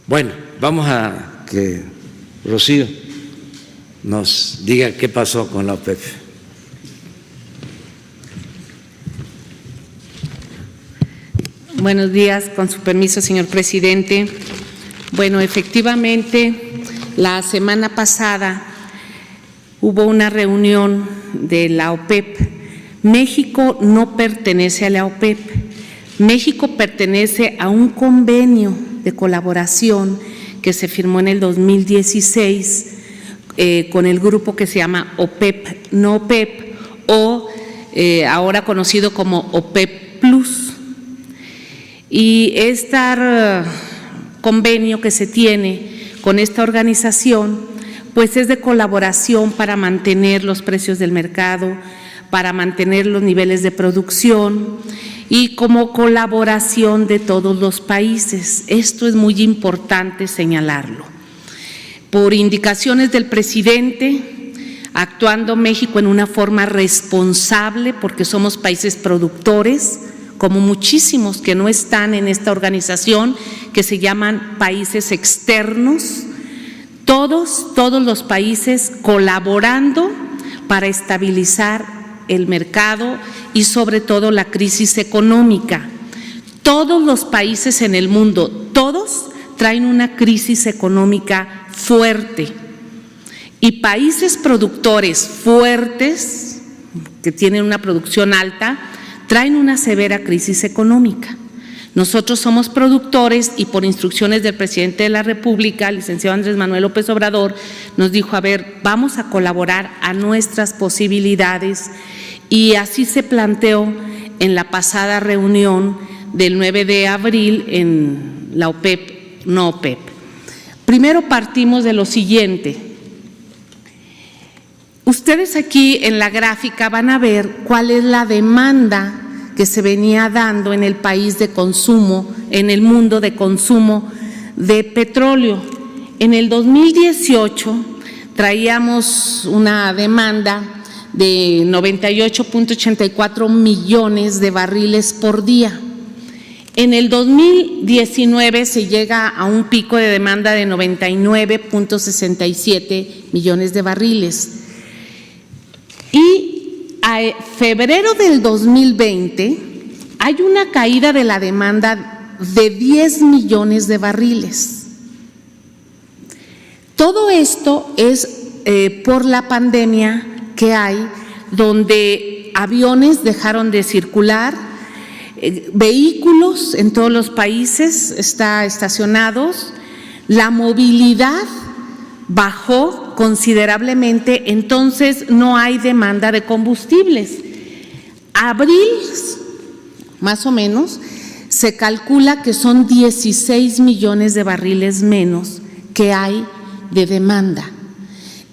Bueno, vamos a que Rocío nos diga qué pasó con la OPEP. Buenos días, con su permiso, señor presidente. Bueno, efectivamente, la semana pasada hubo una reunión de la OPEP. México no pertenece a la OPEP. México pertenece a un convenio de colaboración que se firmó en el 2016 con el grupo que se llama OPEP, no OPEP, o ahora conocido como OPEP Plus. Y este convenio que se tiene con esta organización, pues es de colaboración para mantener los precios del mercado, para mantener los niveles de producción y como colaboración de todos los países. Esto es muy importante señalarlo. Por indicaciones del presidente, actuando México en una forma responsable, porque somos países productores, como muchísimos que no están en esta organización, que se llaman países externos, todos los países colaborando para estabilizar el mercado y sobre todo la crisis económica. Todos los países en el mundo, todos traen una crisis económica fuerte y países productores fuertes, que tienen una producción alta, traen una severa crisis económica. Nosotros somos productores y por instrucciones del presidente de la República, el licenciado Andrés Manuel López Obrador, nos dijo, a ver, vamos a colaborar a nuestras posibilidades, y así se planteó en la pasada reunión del 9 de abril en la OPEP, no OPEP. Primero partimos de lo siguiente. Ustedes aquí en la gráfica van a ver cuál es la demanda que se venía dando en el país de consumo, en el mundo de consumo de petróleo. En el 2018 traíamos una demanda de 98.84 millones de barriles por día. En el 2019 se llega a un pico de demanda de 99.67 millones de barriles. Y a febrero del 2020 hay una caída de la demanda de 10 millones de barriles. Todo esto es por la pandemia que hay, donde aviones dejaron de circular, vehículos en todos los países están estacionados, la movilidad bajó considerablemente, entonces no hay demanda de combustibles. Abril, más o menos, se calcula que son 16 millones de barriles menos que hay de demanda.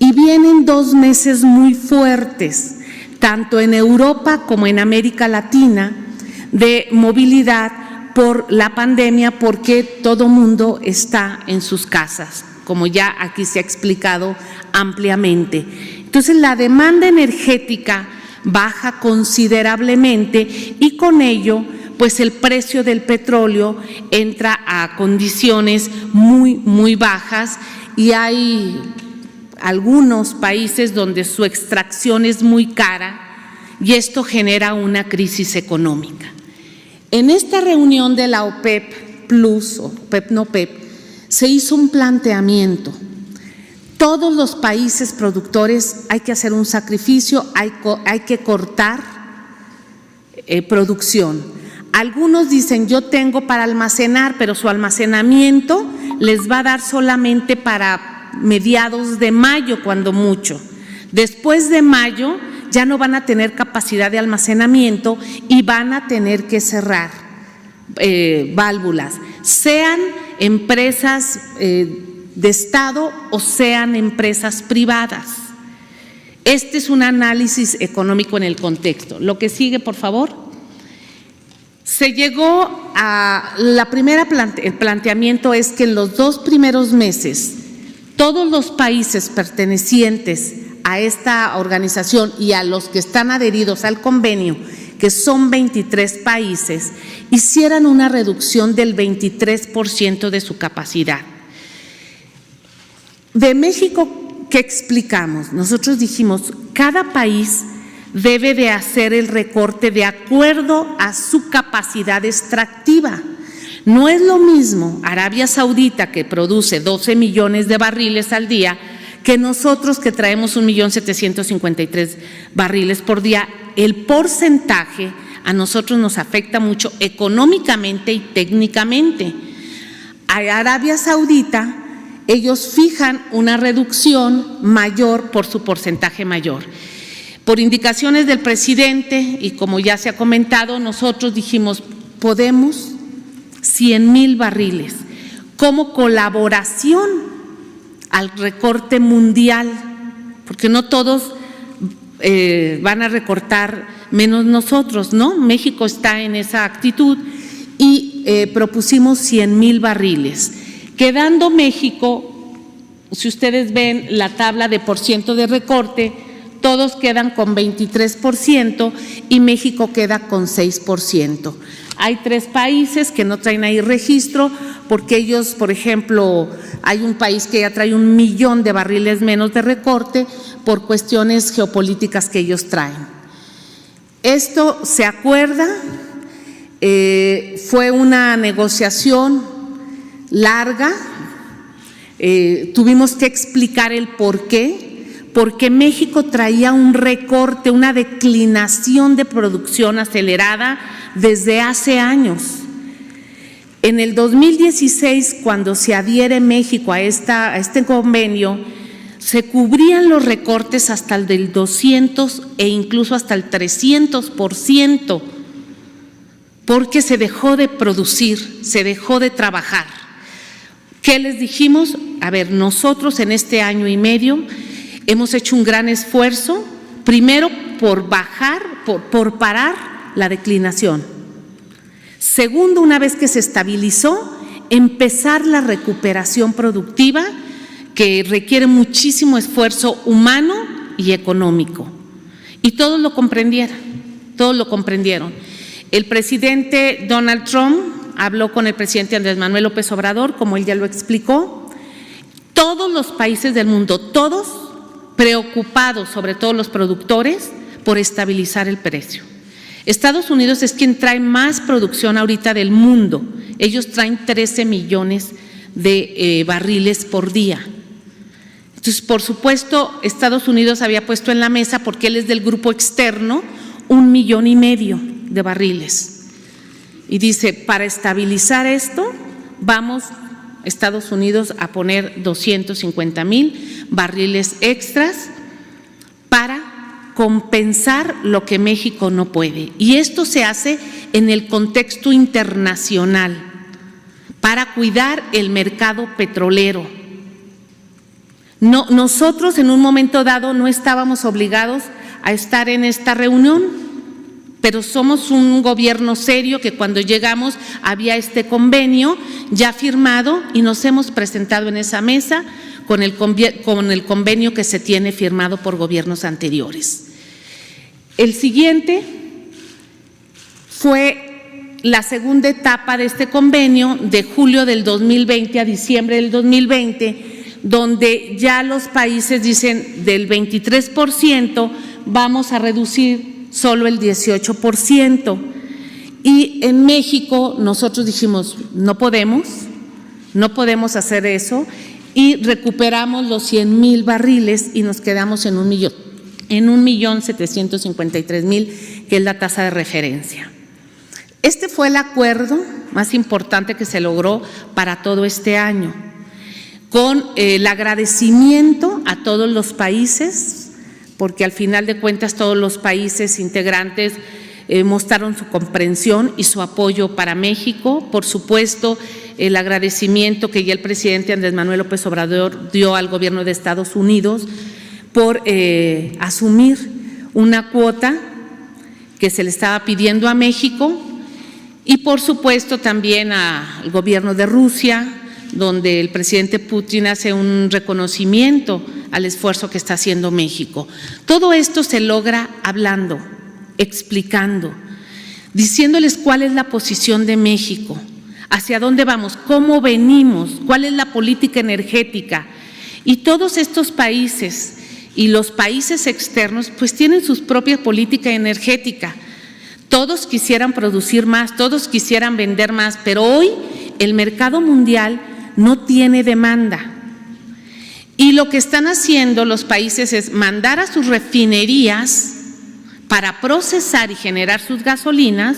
Y vienen 2 meses muy fuertes, tanto en Europa como en América Latina, de movilidad por la pandemia, porque todo mundo está en sus casas, como ya aquí se ha explicado ampliamente. Entonces, la demanda energética baja considerablemente y con ello, pues el precio del petróleo entra a condiciones muy bajas y hay algunos países donde su extracción es muy cara y esto genera una crisis económica. En esta reunión de la OPEP Plus, o OPEP no OPEP, se hizo un planteamiento. Todos los países productores hay que hacer un sacrificio, hay que cortar producción. Algunos dicen, yo tengo para almacenar, pero su almacenamiento les va a dar solamente para mediados de mayo, cuando mucho. Después de mayo ya no van a tener capacidad de almacenamiento y van a tener que cerrar válvulas, sean empresas de Estado o sean empresas privadas. Este es un análisis económico en el contexto. Lo que sigue, por favor. Se llegó a el planteamiento es que en los 2 primeros meses todos los países pertenecientes a esta organización y a los que están adheridos al convenio, que son 23 países, hicieran una reducción del 23% de su capacidad. De México, ¿qué explicamos? Nosotros dijimos, cada país debe de hacer el recorte de acuerdo a su capacidad extractiva. No es lo mismo Arabia Saudita, que produce 12 millones de barriles al día, que nosotros, que traemos 1.753.000 barriles por día. El porcentaje a nosotros nos afecta mucho económicamente y técnicamente. A Arabia Saudita, ellos fijan una reducción mayor por su porcentaje mayor. Por indicaciones del presidente, y como ya se ha comentado, nosotros dijimos, podemos 100,000 barriles como colaboración al recorte mundial, porque no todos van a recortar menos nosotros, ¿no? México está en esa actitud y propusimos 100,000 barriles, quedando México, si ustedes ven la tabla de % de recorte, todos quedan con 23% y México queda con 6%. Hay 3 países que no traen ahí registro porque ellos, por ejemplo, hay un país que ya trae 1 millón de barriles menos de recorte por cuestiones geopolíticas que ellos traen. Esto se acuerda, fue una negociación larga, tuvimos que explicar el por qué, porque México traía un recorte, una declinación de producción acelerada desde hace años. En el 2016, cuando se adhiere México a este convenio, se cubrían los recortes hasta el del 200 e incluso hasta el 300%, porque se dejó de producir, se dejó de trabajar. ¿Qué les dijimos? A ver, nosotros en este año y medio hemos hecho un gran esfuerzo, primero por parar la declinación. Segundo, una vez que se estabilizó, empezar la recuperación productiva, que requiere muchísimo esfuerzo humano y económico. Y todos lo comprendieron, todos lo comprendieron. El presidente Donald Trump habló con el presidente Andrés Manuel López Obrador, como él ya lo explicó. Todos los países del mundo, todos preocupados, sobre todo los productores, por estabilizar el precio. Estados Unidos es quien trae más producción ahorita del mundo. Ellos traen 13 millones de barriles por día. Entonces, por supuesto, Estados Unidos había puesto en la mesa, porque él es del grupo externo, 1,5 millones de barriles. Y dice, para estabilizar esto, vamos Estados Unidos a poner 250,000 barriles extras para compensar lo que México no puede. Y esto se hace en el contexto internacional para cuidar el mercado petrolero. No, nosotros en un momento dado no estábamos obligados a estar en esta reunión, pero somos un gobierno serio que cuando llegamos había este convenio ya firmado y nos hemos presentado en esa mesa con el convenio que se tiene firmado por gobiernos anteriores. El siguiente fue la segunda etapa de este convenio, de julio del 2020 a diciembre del 2020, donde ya los países dicen del 23% vamos a reducir solo el 18%. Y en México nosotros dijimos, no podemos hacer eso, y recuperamos los 100,000 barriles y nos quedamos en 1,753,000, que es la tasa de referencia. Este fue el acuerdo más importante que se logró para todo este año, con el agradecimiento a todos los países, porque al final de cuentas todos los países integrantes mostraron su comprensión y su apoyo para México. Por supuesto, el agradecimiento que ya el presidente Andrés Manuel López Obrador dio al gobierno de Estados Unidos por asumir una cuota que se le estaba pidiendo a México, y por supuesto también al gobierno de Rusia, donde el presidente Putin hace un reconocimiento al esfuerzo que está haciendo México. Todo esto se logra hablando, explicando, diciéndoles cuál es la posición de México, hacia dónde vamos, cómo venimos, cuál es la política energética. Y todos estos países y los países externos pues tienen su propia política energética. Todos quisieran producir más, todos quisieran vender más, pero hoy el mercado mundial no tiene demanda. Y lo que están haciendo los países es mandar a sus refinerías para procesar y generar sus gasolinas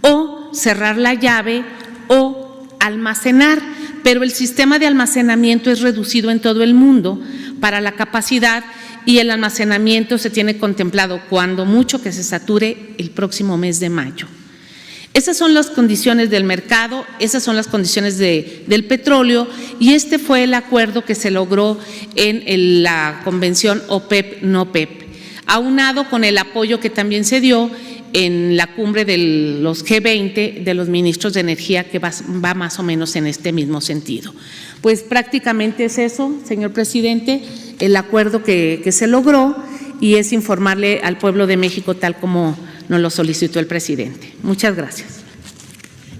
o cerrar la llave o almacenar, pero el sistema de almacenamiento es reducido en todo el mundo para la capacidad y el almacenamiento se tiene contemplado cuando mucho que se sature el próximo mes de mayo. Esas son las condiciones del mercado, esas son las condiciones del petróleo y este fue el acuerdo que se logró en la convención OPEP-NOPEP, aunado con el apoyo que también se dio en la cumbre de los G20 de los ministros de energía que va más o menos en este mismo sentido. Pues prácticamente es eso, señor presidente, el acuerdo que se logró y es informarle al pueblo de México tal como nos lo solicitó el presidente. Muchas gracias.